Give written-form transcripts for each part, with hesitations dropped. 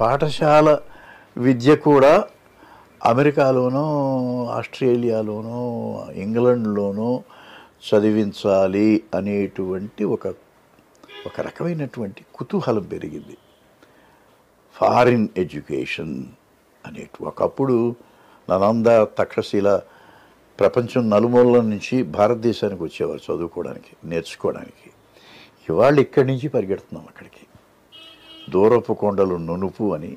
పాఠశాల విద్య కూడా అమెరికాలోనో ఆస్ట్రేలియాలోనో ఇంగ్లండ్లోనో చదివించాలి అనేటువంటి ఒక రకమైనటువంటి కుతూహలం పెరిగింది. ఫారిన్ ఎడ్యుకేషన్ ఒకప్పుడు నలంద తక్షశిల ప్రపంచం నలుమూలల నుంచి భారతదేశానికి వచ్చేవారు చదువుకోవడానికి, నేర్చుకోవడానికి. ఇవాళ ఇక్కడి నుంచి పరిగెడుతున్నాం అక్కడికి. దూరపు కొండలు నునుపు అని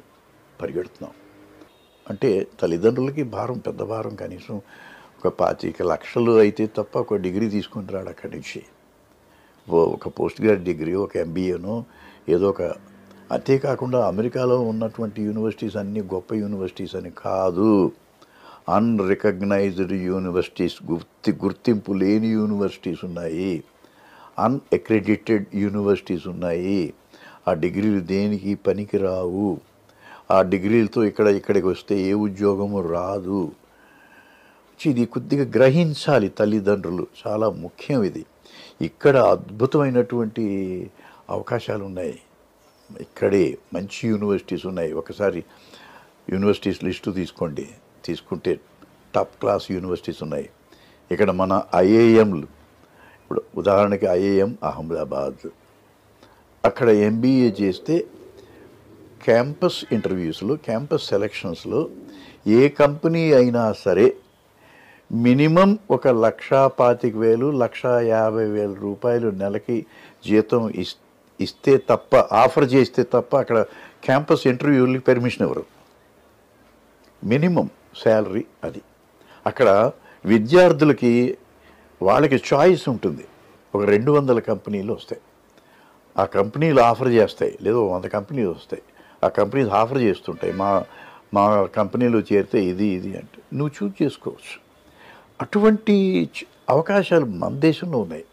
పరిగెడుతున్నాం. అంటే తల్లిదండ్రులకి భారం, పెద్ద భారం. కనీసం ఒక 25 లక్షలు అయితే తప్ప ఒక డిగ్రీ తీసుకుని రాడు అక్కడి నుంచి. ఒక పోస్ట్ గ్రాడ్యుయేట్ డిగ్రీ, ఒక ఎంబీఏనో ఏదో ఒక. అంతేకాకుండా అమెరికాలో ఉన్నటువంటి యూనివర్సిటీస్ అన్నీ గొప్ప యూనివర్సిటీస్ అని కాదు. అన్రికగ్నైజ్డ్ యూనివర్సిటీస్, గుర్తింపు లేని యూనివర్సిటీస్ ఉన్నాయి, అన్అక్రెడిటెడ్ యూనివర్సిటీస్ ఉన్నాయి. ఆ డిగ్రీలు దేనికి పనికిరావు. ఆ డిగ్రీలతో ఇక్కడికి వస్తే ఏ ఉద్యోగము రాదు. ఇది కొద్దిగా గ్రహించాలి తల్లిదండ్రులు. చాలా ముఖ్యం ఇది. ఇక్కడ అద్భుతమైనటువంటి అవకాశాలు ఉన్నాయి. ఇక్కడే మంచి యూనివర్సిటీస్ ఉన్నాయి. ఒకసారి యూనివర్సిటీస్ లిస్టు తీసుకుంటే టాప్ క్లాస్ యూనివర్సిటీస్ ఉన్నాయి. ఇక్కడ మన ఐఏఎంలు, ఇప్పుడు ఉదాహరణకి ఐఏఎం అహ్మదాబాద్, అక్కడ ఎంబీఏ చేస్తే క్యాంపస్ ఇంటర్వ్యూస్లో, క్యాంపస్ సెలక్షన్స్లో ఏ కంపెనీ అయినా సరే మినిమం 1,25,000, 1,50,000 రూపాయలు నెలకి జీతం ఇస్తే తప్ప, ఆఫర్ చేస్తే తప్ప అక్కడ క్యాంపస్ ఇంటర్వ్యూలకి పర్మిషన్ ఇవ్వరు. మినిమం శాలరీ అది. అక్కడ విద్యార్థులకి వాళ్ళకి చాయిస్ ఉంటుంది. ఒక 200 కంపెనీలు వస్తాయి. ఆ కంపెనీలు ఆఫర్ చేస్తాయి, లేదా 100 కంపెనీలు వస్తాయి. ఆ కంపెనీస్ ఆఫర్ చేస్తుంటాయి, మా కంపెనీలో చేరితే ఇది అంటే నువ్వు చూజ్ చేసుకోవచ్చు. అటువంటి అవకాశాలు మన దేశంలో ఉన్నాయి.